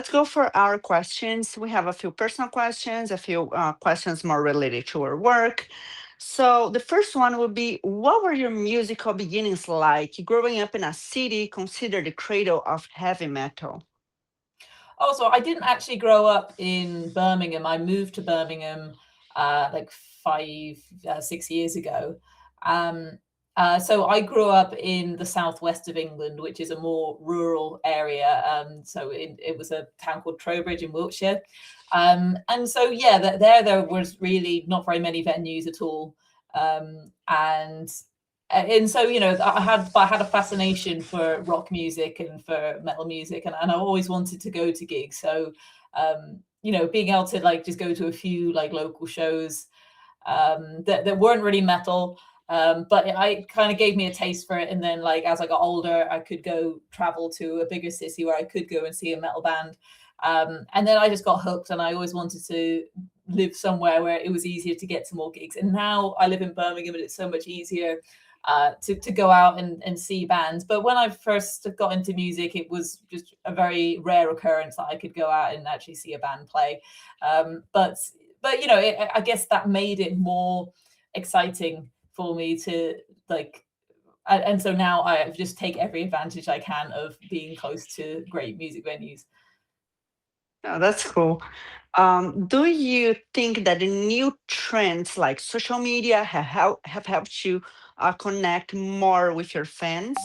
let's go for our questions. We have a few personal questions, a few questions more related to our work. So the first one would be, what were your musical beginnings like growing up in a city considered the cradle of heavy metal? Oh, so I didn't actually grow up in Birmingham. I moved to Birmingham like 6 years ago. Um, so I grew up in the southwest of England, which is a more rural area. So it was a town called Trowbridge in Wiltshire. And so, yeah, there was really not very many venues at all. And so I had a fascination for rock music and for metal music, and I always wanted to go to gigs. So being able to like just go to a few like local shows that weren't really metal, but I kind of gave me a taste for it. And then like as I got older, I could go travel to a bigger city where I could go and see a metal band. And then I just got hooked, and I always wanted to live somewhere where it was easier to get to more gigs. And now I live in Birmingham, and it's so much easier to go out and see bands. But when I first got into music, it was just a very rare occurrence that I could go out and actually see a band play. But I guess that made it more exciting for me to like. And so now I just take every advantage I can of being close to great music venues. Oh, that's cool. Do you think that the new trends like social media have helped you connect more with your fans?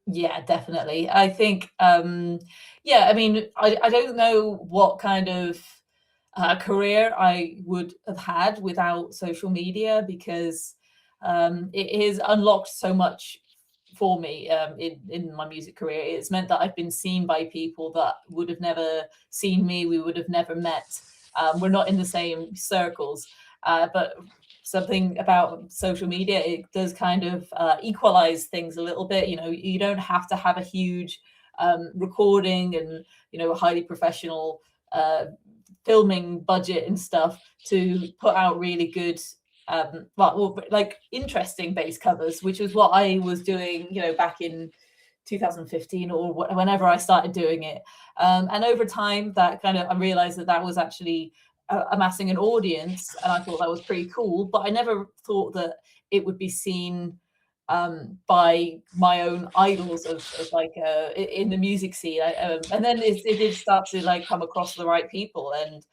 Yeah, definitely. I think, yeah, I mean, I don't know what kind of career I would have had without social media, because it has unlocked so much for me in my music career. It's meant that I've been seen by people that would have never seen me. We would have never met. We're not in the same circles, but something about social media, it does kind of equalize things a little bit. You don't have to have a huge recording and a highly professional filming budget and stuff to put out really good like interesting bass covers, which was what I was doing back in 2015 or whenever I started doing it. And over time, that kind of I realized that was actually amassing an audience, and I thought that was pretty cool. But I never thought that it would be seen by my own idols of like in the music scene. And then it did start to like come across the right people, and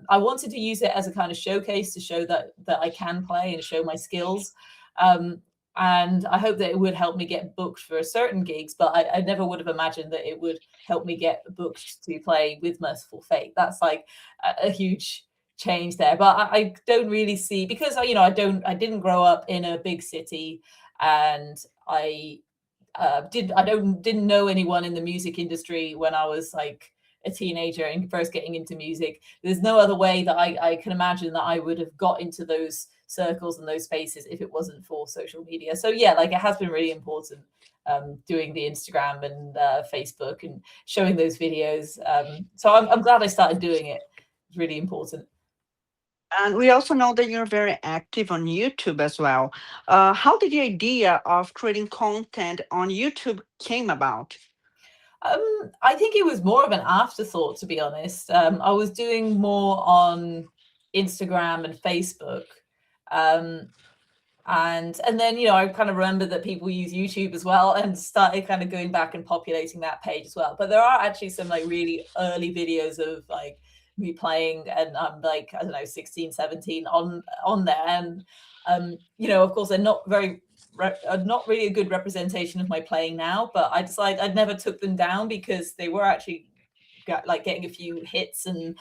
I wanted to use it as a kind of showcase to show that I can play and show my skills. Um, and I hope that it would help me get booked for certain gigs, but I never would have imagined that it would help me get booked to play with Mercyful Fate. That's like a huge change there. But I don't really see, because I didn't grow up in a big city, and didn't know anyone in the music industry when I was like a teenager and first getting into music. There's no other way that I can imagine that I would have got into those circles and those spaces if it wasn't for social media. So yeah, like it has been really important doing the Instagram and Facebook and showing those videos. So I'm glad I started doing it. It's really important. And we also know that you're very active on YouTube as well. How did the idea of creating content on YouTube came about? I think it was more of an afterthought, to be honest. I was doing more on Instagram and Facebook. Um, and then I kind of remember that people use YouTube as well, and started kind of going back and populating that page as well. But there are actually some like really early videos of like me playing, and I'm like, I don't know, 16, 17 on there. And of course they're not really a good representation of my playing now, but I decided I never took them down because they were actually getting a few hits, and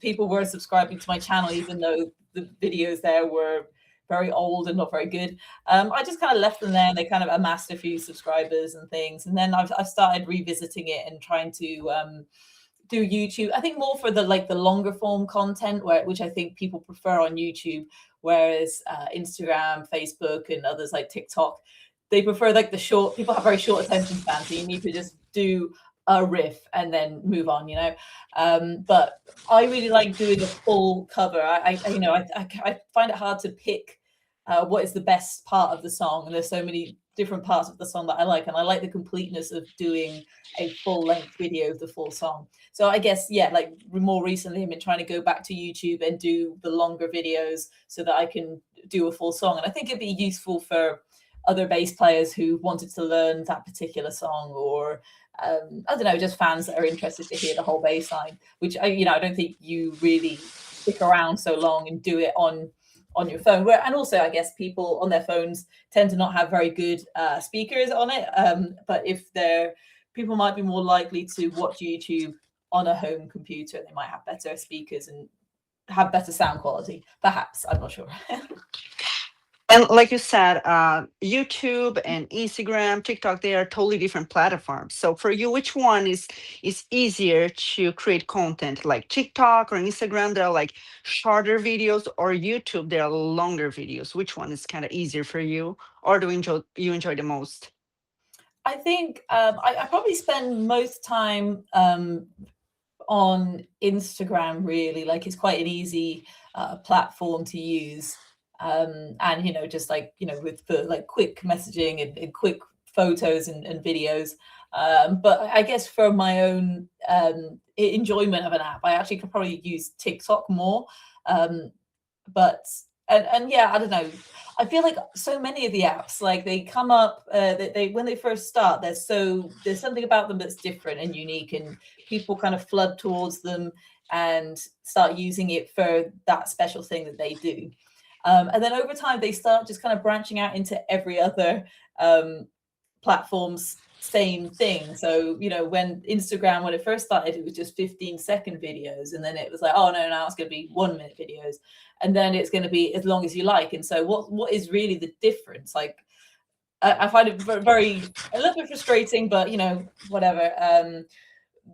people were subscribing to my channel even though the videos there were very old and not very good. I just kind of left them there, and they kind of amassed a few subscribers and things. And then I've started revisiting it and trying to do YouTube. I think more for the longer form content, which I think people prefer on YouTube, whereas Instagram, Facebook, and others like TikTok, they prefer like the short. People have very short attention spans, so you need to just do a riff and then move on. But I really like doing a full cover. I find it hard to pick what is the best part of the song, and there's so many different parts of the song that I like, and I like the completeness of doing a full-length video of the full song. So I guess, yeah, like more recently I've been trying to go back to YouTube and do the longer videos so that I can do a full song. And I think it'd be useful for other bass players who wanted to learn that particular song, or I don't know, just fans that are interested to hear the whole bass line, which I don't think you really stick around so long and do it on your phone. And also, I guess people on their phones tend to not have very good speakers on it. But if people might be more likely to watch YouTube on a home computer, they might have better speakers and have better sound quality. Perhaps, I'm not sure. And like you said, YouTube and Instagram, TikTok, they are totally different platforms. So for you, which one is easier to create content? Like TikTok or Instagram, they're like shorter videos, or YouTube, they're longer videos. Which one is kind of easier for you, or do you enjoy the most? I think I probably spend most time on Instagram, really. Like, it's quite an easy platform to use. And just like for like quick messaging and quick photos and videos. But I guess for my own enjoyment of an app, I actually could probably use TikTok more. But and yeah, I don't know, I feel like so many of the apps, like, they come up, they when they first start, there's something about them that's different and unique, and people kind of flood towards them and start using it for that special thing that they do. And then over time, they start just kind of branching out into every other platform's same thing. So, when Instagram, when it first started, it was just 15-second videos. And then it was like, oh, no, now it's going to be 1-minute videos. And then it's going to be as long as you like. And so what is really the difference? Like, I find it a little bit frustrating, but, whatever.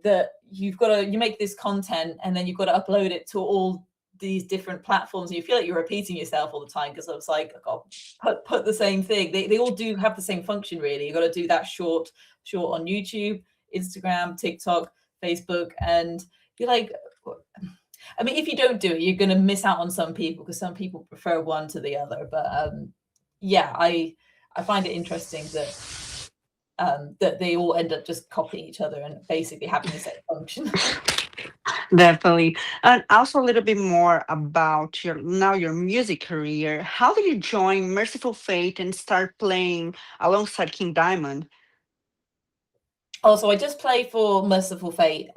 That you make this content and then you've got to upload it to all these different platforms, and you feel like you're repeating yourself all the time, because I was like, oh, put the same thing. They all do have the same function, really. You got to do that short on YouTube, Instagram, TikTok, Facebook, and you're like, I mean, if you don't do it, you're going to miss out on some people, because some people prefer one to the other. But yeah, I find it interesting that they all end up just copying each other and basically having the same function. Definitely. And also a little bit more about your music career. How did you join Mercyful Fate and start playing alongside King Diamond? Also, I just play for Mercyful Fate.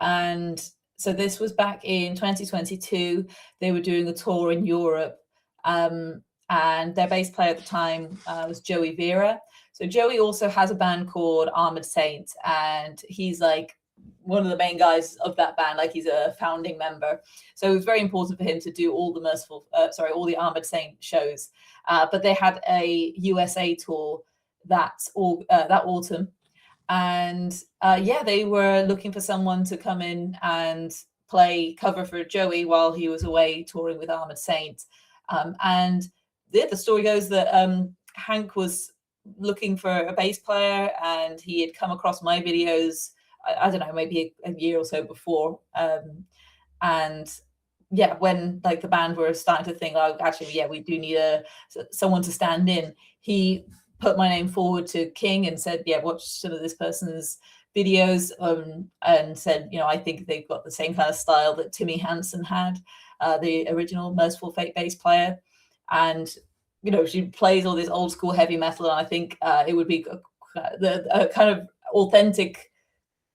And so this was back in 2022. They were doing a tour in Europe. And their bass player at the time was Joey Vera. So Joey also has a band called Armored Saint, and he's like one of the main guys of that band. Like, he's a founding member. So it was very important for him to do all the Armored Saint shows. But they had a USA tour that autumn. And yeah, they were looking for someone to come in and play cover for Joey while he was away touring with Armored Saint. And yeah, the story goes that Hank was looking for a bass player, and he had come across my videos, I don't know, maybe a year or so before. And yeah, when like the band were starting to think, oh, actually, yeah, we do need someone to stand in, he put my name forward to King and said, yeah, watch some of this person's videos, and said, I think they've got the same kind of style that Timmy Hansen had, the original Mercyful Fate bass player. And she plays all this old school heavy metal, and I think it would be a kind of authentic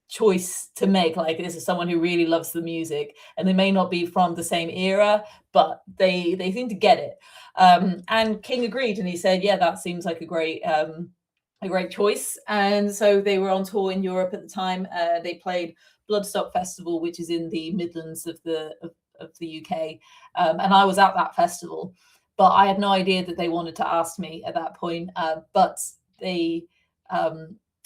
choice to make. Like, this is someone who really loves the music, and they may not be from the same era, but they seem to get it. And King agreed, and he said, yeah, that seems like a great choice. And so they were on tour in Europe at the time. They played Bloodstock Festival, which is in the Midlands of the UK, and I was at that festival, but I had no idea that they wanted to ask me at that point. But they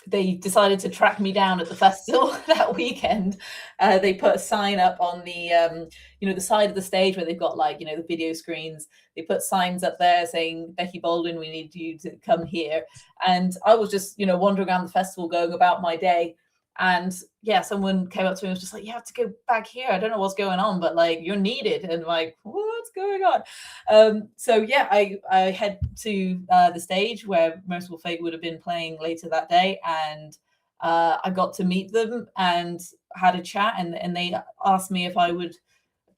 decided to track me down at the festival that weekend. They put a sign up on the the side of the stage where they've got, like, the video screens. They put signs up there saying, Becky Baldwin, we need you to come here. And I was just wandering around the festival, going about my day, And yeah, someone came up to me and was just like, you have to go back here. I don't know what's going on, but like you're needed. And I'm like, what's going on? So yeah, I head to the stage where Mercyful Fate would have been playing later that day. And I got to meet them and had a chat. And they asked me if I would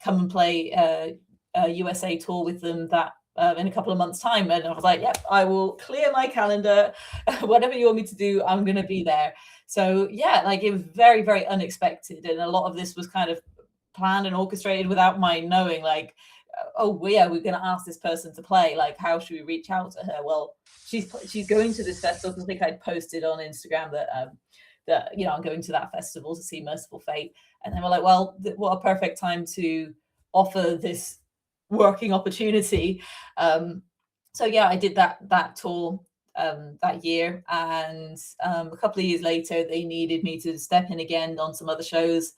come and play a USA tour with them that in a couple of months' time. And I was like, yep, I will clear my calendar. Whatever you want me to do, I'm going to be there. So yeah, like it was very, very unexpected. And a lot of this was kind of planned and orchestrated without my knowing, like, oh yeah, we're going to ask this person to play. Like, how should we reach out to her? Well, she's going to this festival. I think I'd posted on Instagram that I'm going to that festival to see Mercyful Fate. And then we're like, well, what a perfect time to offer this working opportunity. So yeah, I did that tour that year, and a couple of years later, they needed me to step in again on some other shows.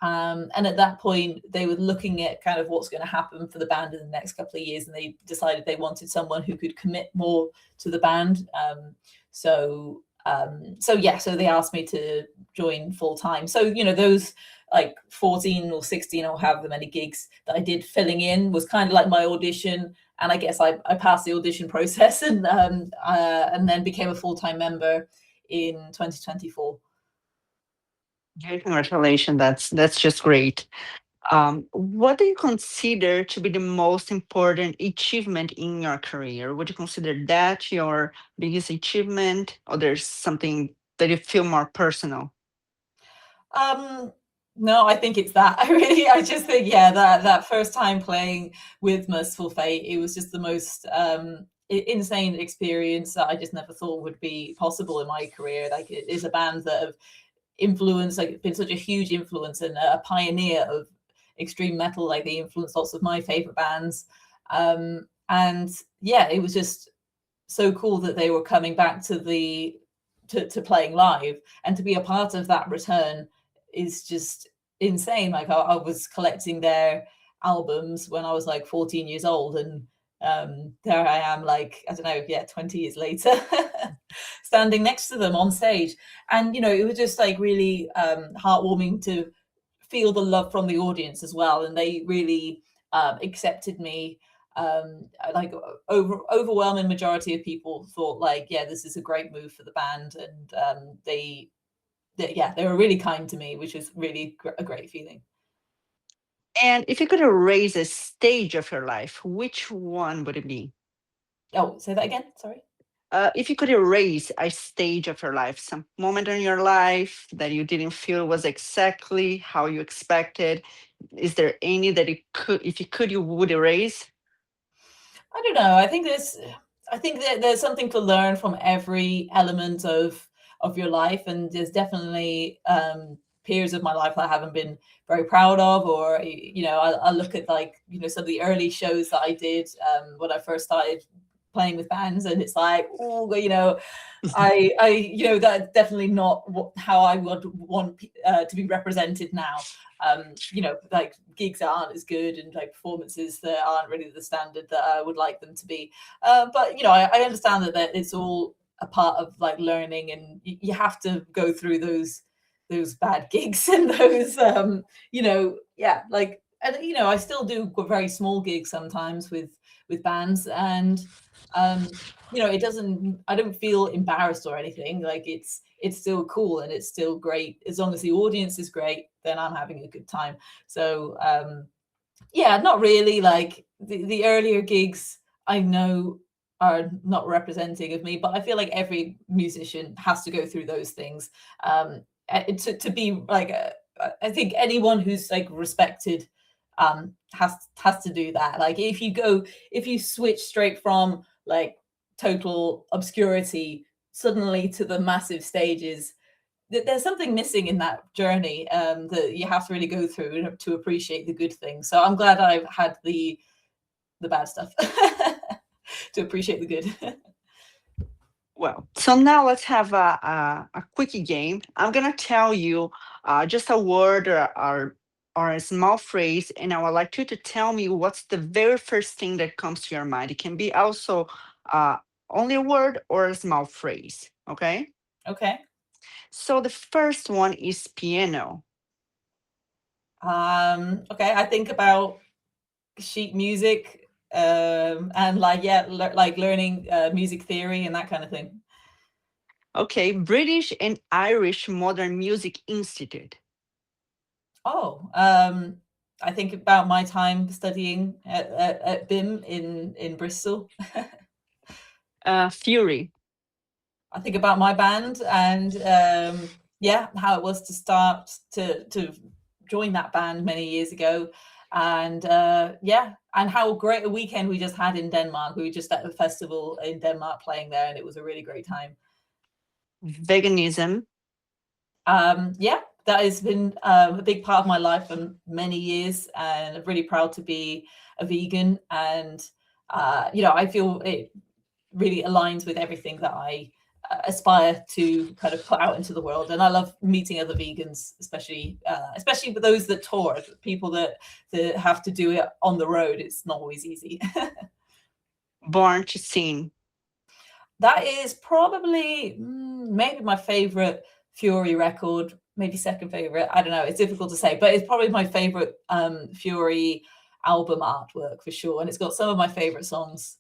And at that point, they were looking at kind of what's going to happen for the band in the next couple of years, and they decided they wanted someone who could commit more to the band. So they asked me to join full time. So those like 14 or 16 or however many gigs that I did filling in was kind of like my audition. And I guess I passed the audition process and then became a full-time member in 2024. Okay, congratulations. That's just great. What do you consider to be the most important achievement in your career? Would you consider that your biggest achievement, or there's something that you feel more personal? No, I think it's that. I just think, yeah, that first time playing with Mercyful Fate, it was just the most insane experience that I just never thought would be possible in my career. Like, it is a band that have influenced, like, been such a huge influence and a pioneer of extreme metal. Like, they influenced lots of my favorite bands. And yeah, it was just so cool that they were coming back to playing live, and to be a part of that return is just insane. Like, I was collecting their albums when I was like 14 years old, and there I am, like, I don't know, yeah, 20 years later, standing next to them on stage. And it was just like really heartwarming to feel the love from the audience as well, and they really accepted me. Like, overwhelming majority of people thought, like, yeah, this is a great move for the band, and they were really kind to me, which is really a great feeling. And if you could erase a stage of your life, which one would it be? Oh, say that again, sorry. If you could erase a stage of your life, some moment in your life that you didn't feel was exactly how you expected, is there any that if you could, you would erase? I don't know. I think that there's something to learn from every element of your life, and there's definitely periods of my life that I haven't been very proud of, or I look at, like, some of the early shows that I did when I first started playing with bands, and it's like, oh, that's definitely not how I would want to be represented now. Like, gigs aren't as good, and like performances that aren't really the standard that I would like them to be. But I understand that it's all a part of, like, learning, and you have to go through those bad gigs and those like, and I still do very small gigs sometimes with bands, and it doesn't, I don't feel embarrassed or anything. Like, it's still cool, and it's still great. As long as the audience is great, then I'm having a good time. So yeah, not really. Like, the earlier gigs, I know, are not representing of me, but I feel like every musician has to go through those things to be like I think anyone who's, like, respected has to do that. Like, if you switch straight from, like, total obscurity suddenly to the massive stages, there's something missing in that journey that you have to really go through to appreciate the good things. So I'm glad I've had the bad stuff to appreciate the good. Well, so now let's have a quickie game. I'm gonna tell you just a word or a small phrase, and I would like you to tell me what's the very first thing that comes to your mind. It can be also uh, only a word or a small phrase. Okay. Okay. So the first one is piano. Okay, I think about sheet music, and like, yeah, like learning music theory and that kind of thing. Okay, British and Irish Modern Music Institute. Oh, I think about my time studying at BIM in Bristol. Fury. I think about my band and yeah, how it was to start to join that band many years ago, and yeah, and how great a weekend we just had in Denmark. We were just at a festival in Denmark playing there, and it was a really great time. Veganism. Yeah, that has been a big part of my life for many years, and I'm really proud to be a vegan. And you know, I feel it really aligns with everything that I aspire to kind of put out into the world. And I love meeting other vegans, especially with those that tour, people that have to do it on the road. It's not always easy. Born to Sin. That is probably maybe my favorite Fury record, maybe second favorite. I don't know. It's difficult to say, but it's probably my favorite Fury album artwork for sure. And it's got some of my favorite songs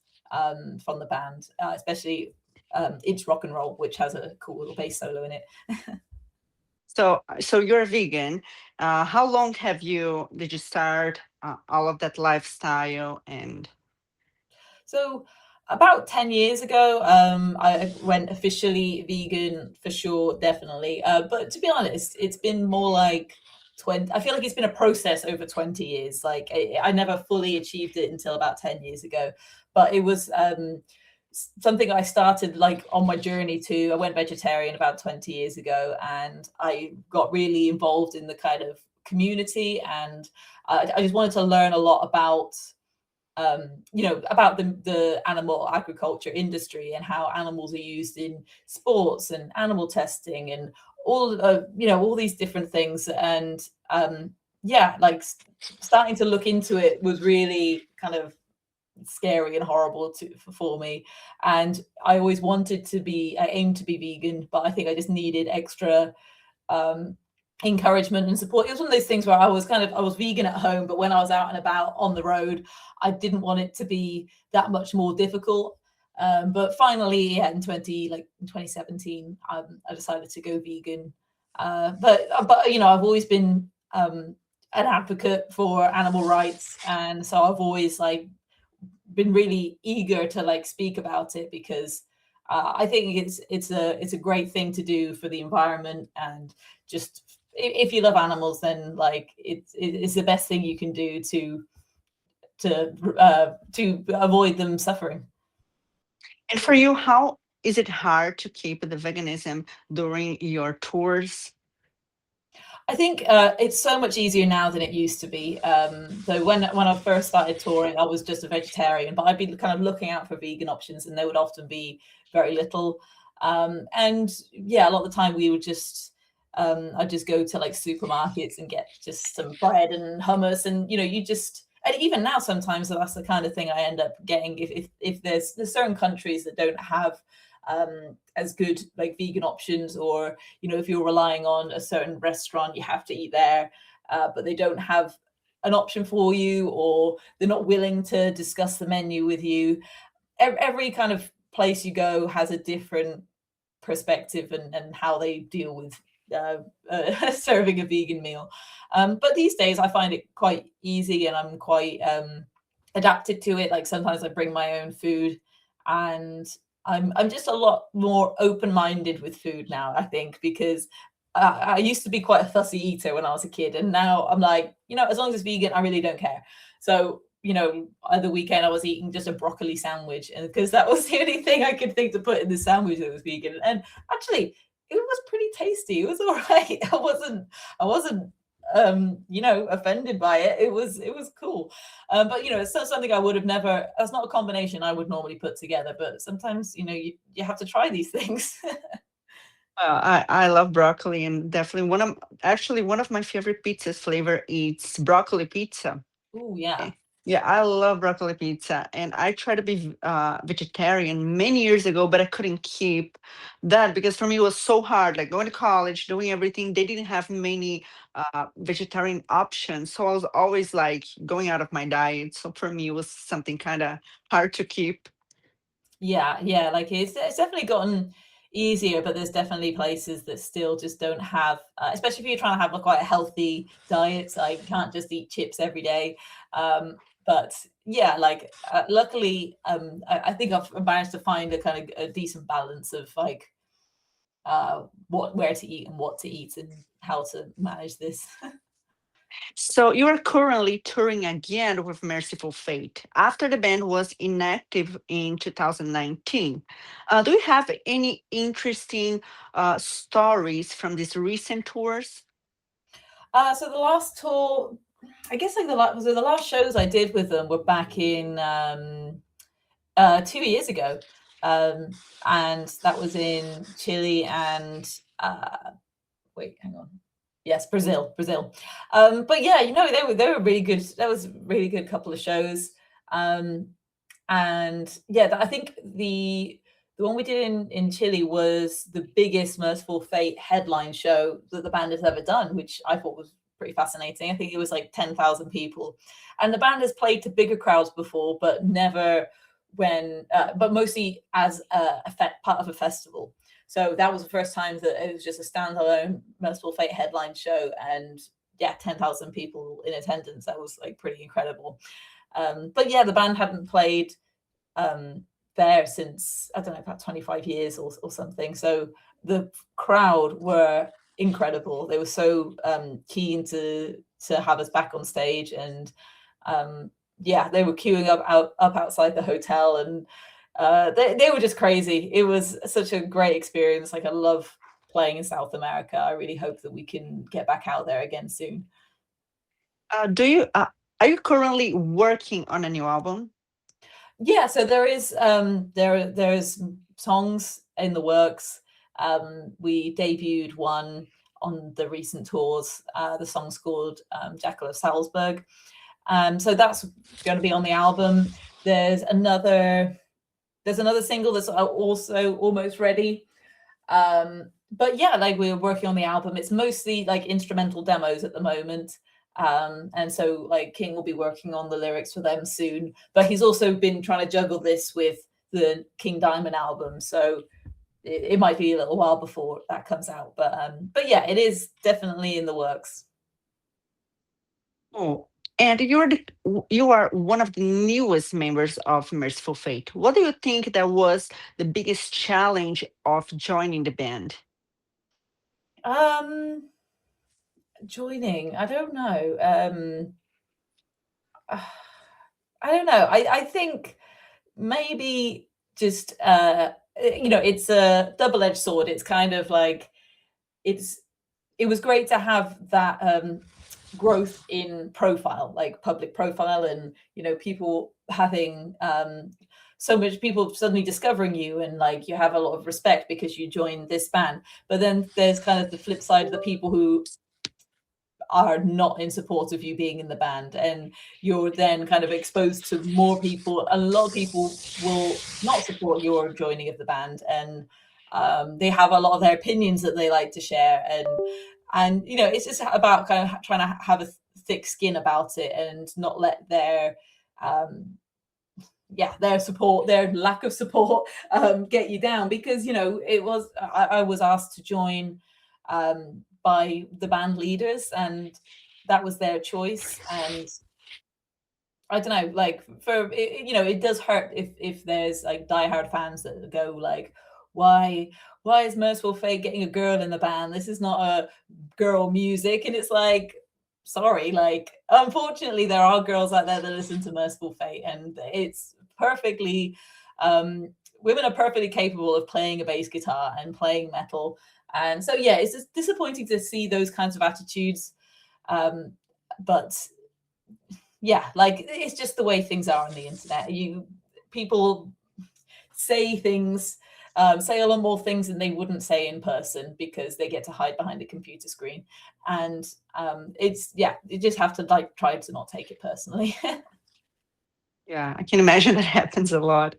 from the band, especially It's Rock and Roll, which has a cool little bass solo in it. So you're a vegan. How long did you start all of that lifestyle? And So about 10 years ago, I went officially vegan for sure, definitely. But to be honest, it's been more like 20. I feel like it's been a process over 20 years. Like I never fully achieved it until about 10 years ago. But it was something I started like on my journey to. I went vegetarian about 20 years ago, and I got really involved in the kind of community, and I just wanted to learn a lot about you know, about the animal agriculture industry and how animals are used in sports and animal testing and all of, you know, all these different things. And yeah, like starting to look into it was really kind of scary and horrible for me. And I always wanted to be, I aimed to be vegan, but I think I just needed extra um, encouragement and support. It was one of those things where I was vegan at home, but when I was out and about on the road, I didn't want it to be that much more difficult. But finally, yeah, in 2017, I decided to go vegan. But you know, I've always been an advocate for animal rights, and so I've always like been really eager to like speak about it because I think it's a great thing to do for the environment. And just if you love animals, then like it's the best thing you can do to avoid them suffering. for you, how is it hard to keep the veganism during your tours? I think it's so much easier now than it used to be. So when I first started touring, I was just a vegetarian, but I'd be kind of looking out for vegan options, and there would often be very little. And yeah, a lot of the time we would just I'd just go to like supermarkets and get just some bread and hummus, and you know, you just and even now sometimes that's the kind of thing I end up getting if there's certain countries that don't have as good like vegan options, or you know, if you're relying on a certain restaurant you have to eat there, but they don't have an option for you, or they're not willing to discuss the menu with you. Every kind of place you go has a different perspective and how they deal with serving a vegan meal. But these days I find it quite easy, and I'm quite adapted to it. Like sometimes I bring my own food, and I'm just a lot more open-minded with food now, I think, because I used to be quite a fussy eater when I was a kid, and now I'm like, you know, as long as it's vegan, I really don't care. So, you know, other weekend I was eating just a broccoli sandwich, and because that was the only thing I could think to put in the sandwich that was vegan. And actually, it was pretty tasty. It was all right. I wasn't you know, offended by it. It was cool. But you know, it's something I would have never. That's not a combination I would normally put together. But sometimes, you know, you have to try these things. I love broccoli, and definitely one of my favorite pizzas flavor is broccoli pizza. Oh yeah. Yeah, I love broccoli pizza, and I tried to be vegetarian many years ago, but I couldn't keep that because for me it was so hard. Like going to college, doing everything, they didn't have many vegetarian options, so I was always like going out of my diet. So for me, it was something kind of hard to keep. Yeah, like it's definitely gotten easier, but there's definitely places that still just don't have, especially if you're trying to have a quite a healthy diet. So you can't just eat chips every day. But yeah, like luckily, I think I've managed to find a kind of a decent balance of like what where to eat and what to eat and how to manage this. So you are currently touring again with Mercyful Fate after the band was inactive in 2019. Do you have any interesting stories from these recent tours? So the last tour, I guess like the last shows I did with them were back in 2 years ago. And that was in Chile and wait, hang on. Yes, Brazil. But yeah, they were really good. That was a really good couple of shows. Um, and yeah, I think the one we did in Chile was the biggest Merciful Fate headline show that the band has ever done, which I thought was pretty fascinating. I think it was like 10,000 people, and the band has played to bigger crowds before, but never but mostly as part of a festival. So that was the first time that it was just a standalone Merciful Fate headline show, and yeah, 10,000 people in attendance. That was like pretty incredible. But yeah, the band hadn't played um, there since, I don't know, about 25 years or something. So the crowd were incredible. They were so keen to have us back on stage, and yeah, they were queuing up outside the hotel, and they were just crazy. It was such a great experience. Like I love playing in South America. I really hope that we can get back out there again soon. Do you are you currently working on a new album? Yeah, so there's songs in the works. We debuted one on the recent tours. The song's called Jackal of Salzburg. So that's going to be on the album. There's another single that's also almost ready. But yeah, like we're working on the album. It's mostly like instrumental demos at the moment. And so like King will be working on the lyrics for them soon, but he's also been trying to juggle this with the King Diamond album. So it might be a little while before that comes out, but yeah, it is definitely in the works. Oh, and you are one of the newest members of Merciful Fate. What do you think that was the biggest challenge of joining the band? Um, Joining, I don't know. I don't know. I think maybe just it's a double-edged sword. It's kind of like it's it was great to have that growth in profile, like public profile, and people having so much people suddenly discovering you, and like you have a lot of respect because you joined this band. But then there's kind of the flip side of the people who are not in support of you being in the band, and you're then kind of exposed to more people. A lot of people will not support your joining of the band, and they have a lot of their opinions that they like to share, and it's just about kind of trying to have a thick skin about it and not let um their lack of support get you down, because I was asked to join by the band leaders, and that was their choice. And I don't know, like for it does hurt if there's like diehard fans that go like, why is Merciful Fate getting a girl in the band? This is not a girl music. And it's like, sorry, like unfortunately there are girls out there that listen to Merciful Fate, and it's perfectly women are perfectly capable of playing a bass guitar and playing metal. And so yeah, it's just disappointing to see those kinds of attitudes. But yeah, like it's just the way things are on the internet. People say things, say a lot more things than they wouldn't say in person because they get to hide behind a computer screen. And it's, yeah, you just have to like try to not take it personally. Yeah, I can imagine that happens a lot.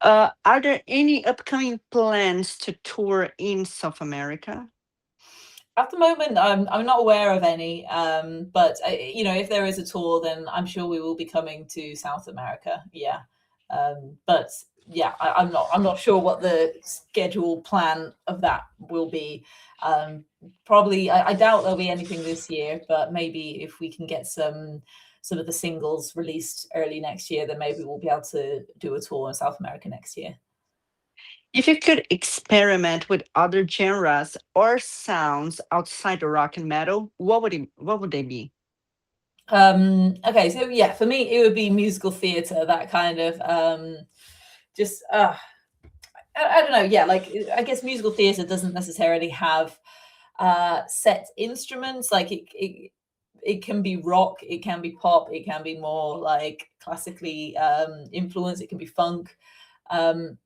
Are there any upcoming plans to tour in South America? At the moment, I'm not aware of any, but you know, if there is a tour, then I'm sure we will be coming to South America. Yeah, but yeah, I'm not sure what the schedule plan of that will be. Probably, I doubt there'll be anything this year, but maybe if we can get some of the singles released early next year, then maybe we'll be able to do a tour in South America next year. If you could experiment with other genres or sounds outside of rock and metal, what would they be? Okay, so yeah, for me it would be musical theater, that kind of just I don't know, yeah, like I guess musical theater doesn't necessarily have set instruments. Like it can be rock, it can be pop, it can be more like classically influenced, it can be funk. Um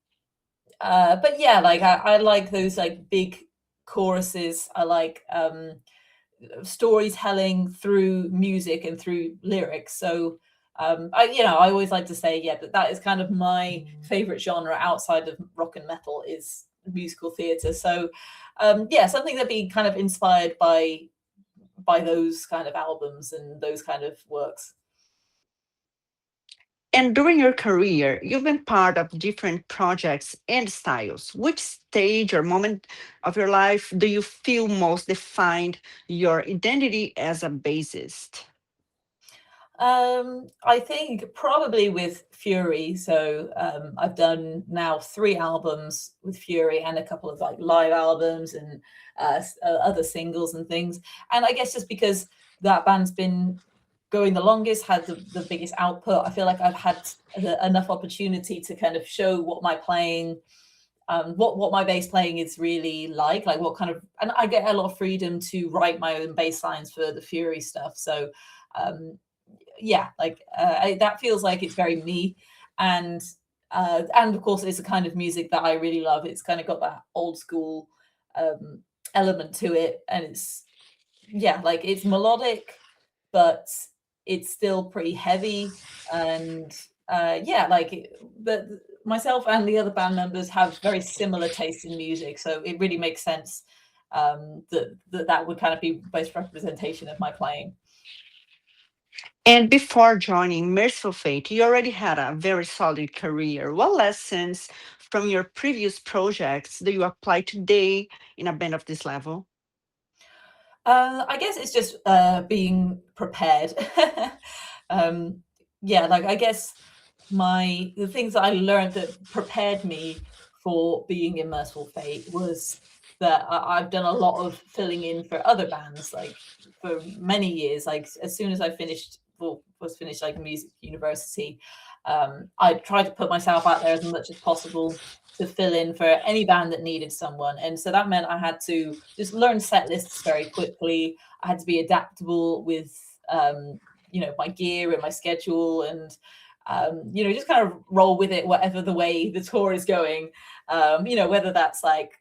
but yeah, like I like those like big choruses. I like storytelling through music and through lyrics. So I always like to say, yeah, that is kind of my favorite genre outside of rock and metal is musical theater. So yeah, something that be kind of inspired by those kind of albums and those kind of works. And during your career, you've been part of different projects and styles. Which stage or moment of your life do you feel most defined your identity as a bassist? I think probably with Fury. So I've done now 3 albums with Fury and a couple of like live albums and other singles and things. And I guess just because that band's been going the longest, had the biggest output, I feel like I've had enough opportunity to kind of show what my playing, what my bass playing is really like what kind of, and I get a lot of freedom to write my own bass lines for the Fury stuff. So um, yeah, like that feels like it's very me, and and of course it's a kind of music that I really love. It's kind of got that old school um, element to it, and it's yeah, like it's melodic, but it's still pretty heavy, and yeah, the myself and the other band members have very similar taste in music, so it really makes sense that would kind of be best representation of my playing. And before joining Mercyful Fate, you already had a very solid career. What lessons from your previous projects do you apply today in a band of this level? I guess it's just being prepared. um, yeah, like I guess the things that I learned that prepared me for being in Merciful Fate was that I've done a lot of filling in for other bands, like for many years. Like as soon as I finished, well, was finished like music university, I tried to put myself out there as much as possible to fill in for any band that needed someone. And so that meant I had to just learn set lists very quickly. I had to be adaptable with, my gear and my schedule and, just kind of roll with it, whatever the way the tour is going. Whether that's like,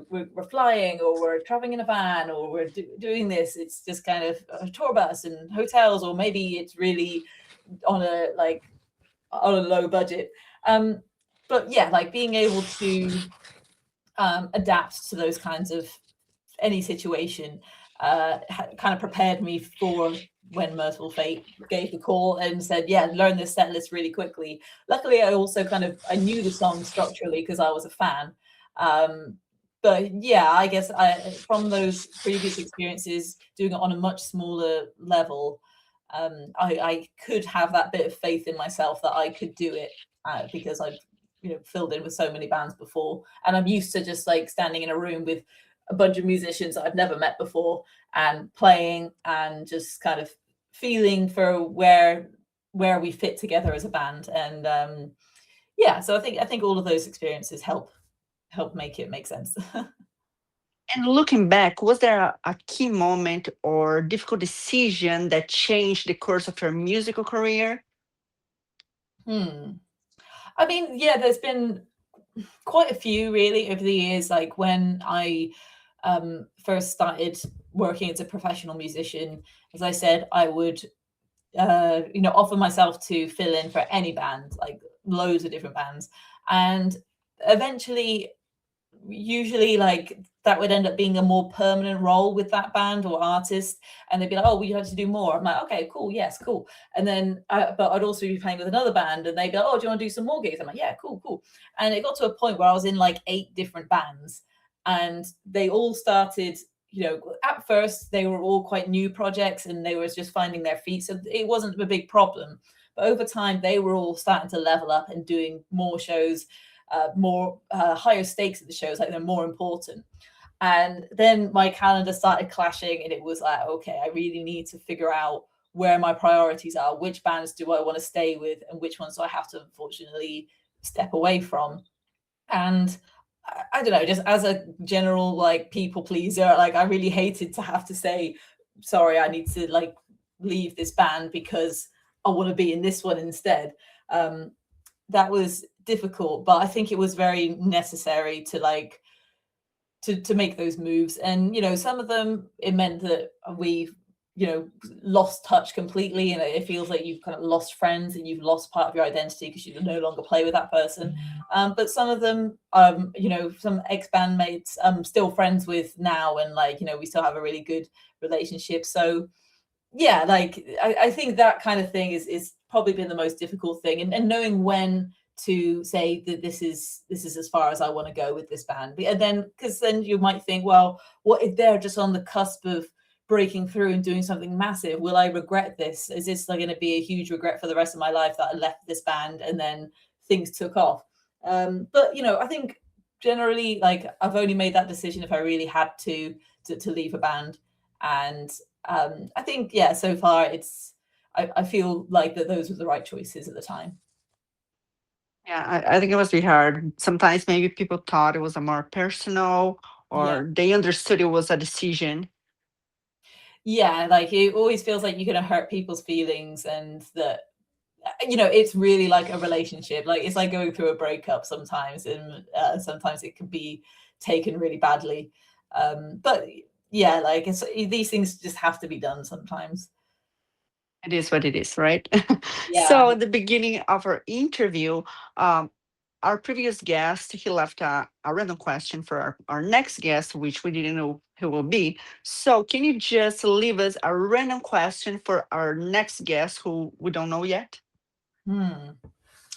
we're flying or we're traveling in a van or we're doing this, it's just kind of a tour bus and hotels, or maybe it's really on a low budget. Um, but yeah, like being able to adapt to those kinds of any situation kind of prepared me for when Merciful Fate gave the call and said, yeah, learn this set list really quickly. Luckily, I knew the song structurally because I was a fan. But yeah, I guess from those previous experiences, doing it on a much smaller level, I could have that bit of faith in myself that I could do it because I've filled in with so many bands before, and I'm used to just like standing in a room with a bunch of musicians that I've never met before and playing and just kind of feeling for where we fit together as a band. And yeah, so I think all of those experiences help make it make sense. And looking back, was there a key moment or difficult decision that changed the course of your musical career? Hmm. I mean, yeah, there's been quite a few really over the years. Like when I first started working as a professional musician, as I said, I would offer myself to fill in for any band, like loads of different bands. And eventually, usually like that would end up being a more permanent role with that band or artist, and they'd be like, oh, we have to do more. I'm like, okay, cool, yes, cool. And then but I'd also be playing with another band, and they'd be like, oh, do you want to do some more gigs? I'm like, yeah, cool. And it got to a point where I was in like 8 different bands, and they all started, at first they were all quite new projects and they were just finding their feet, so it wasn't a big problem. But over time they were all starting to level up and doing more shows, more higher stakes at the shows, like they're more important. And then my calendar started clashing, and it was like, okay, I really need to figure out where my priorities are. Which bands do I want to stay with, and which ones do I have to unfortunately step away from? And I don't know, just as a general like people pleaser, like I really hated to have to say, sorry, I need to like leave this band because I want to be in this one instead. That was difficult, but I think it was very necessary to like to make those moves. And some of them, it meant that we lost touch completely, and it feels like you've kind of lost friends and you've lost part of your identity because you no longer play with that person. But some of them, some ex-bandmates I'm still friends with now, and like we still have a really good relationship. So yeah, like I think that kind of thing is probably been the most difficult thing, and knowing when to say that this is as far as I want to go with this band. And then because then you might think, well, what if they're just on the cusp of breaking through and doing something massive? Will I regret this? Is this like going to be a huge regret for the rest of my life that I left this band and then things took off? But I think generally, like I've only made that decision if I really had to leave a band. And I think, yeah, so far I feel like that those were the right choices at the time. Yeah, I think it must be hard. Sometimes maybe people thought it was a more personal, Yeah. or they understood it was a decision. Yeah, like it always feels like you're going to hurt people's feelings, and that it's really like a relationship. Like it's like going through a breakup sometimes, and sometimes it can be taken really badly. But yeah, like these things just have to be done sometimes. It is what it is, right? Yeah. So at the beginning of our interview, um, our previous guest, he left a random question for our next guest, which we didn't know who will be. So can you just leave us a random question for our next guest who we don't know yet?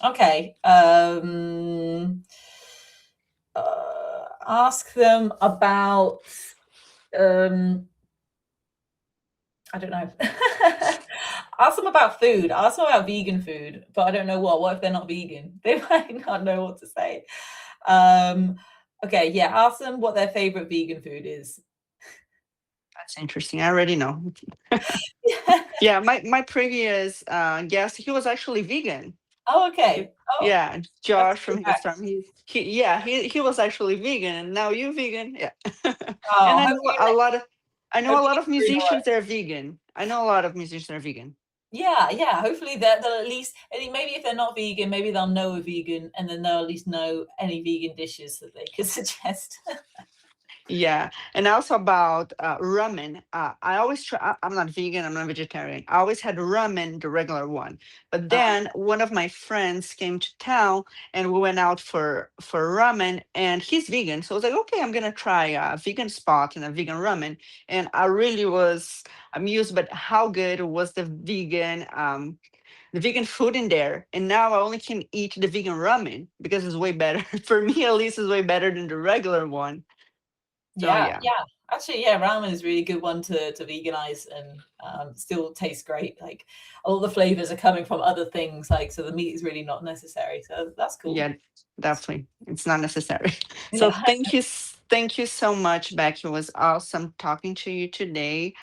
Okay. Ask them about I don't know. Ask them about food. Ask them about vegan food, but I don't know what. What if they're not vegan? They might not know what to say. Okay, yeah. Ask them what their favorite vegan food is. That's interesting. I already know. Yeah, my previous guest, he was actually vegan. Oh, okay. Oh, Yeah, that's Josh a good from his match. farm. He was actually vegan, and now you vegan. Yeah, and Oh, I know a hopefully lot of you agree. musicians that are vegan. I know a lot of musicians that are vegan. Yeah. Hopefully they'll at least, and maybe if they're not vegan, maybe they'll know a vegan, and then they'll at least know any vegan dishes that they could suggest. Yeah, and also about ramen. I always try. I'm not vegan. I'm not vegetarian. I always had ramen, the regular one. But then one of my friends came to town, and we went out for ramen. And he's vegan, so I was like, okay, I'm gonna try a vegan spot and a vegan ramen. And I really was amused, but how good was the vegan food in there. And now I only can eat the vegan ramen because it's way better for me. At least it's way better than the regular one. So Yeah, yeah. yeah. Actually, yeah, ramen is a really good one to veganize, and still tastes great. Like all the flavors are coming from other things, like so the meat is really not necessary. So that's cool. Yeah, definitely. It's not necessary. So Yeah. thank you so much, Becky. It was awesome talking to you today.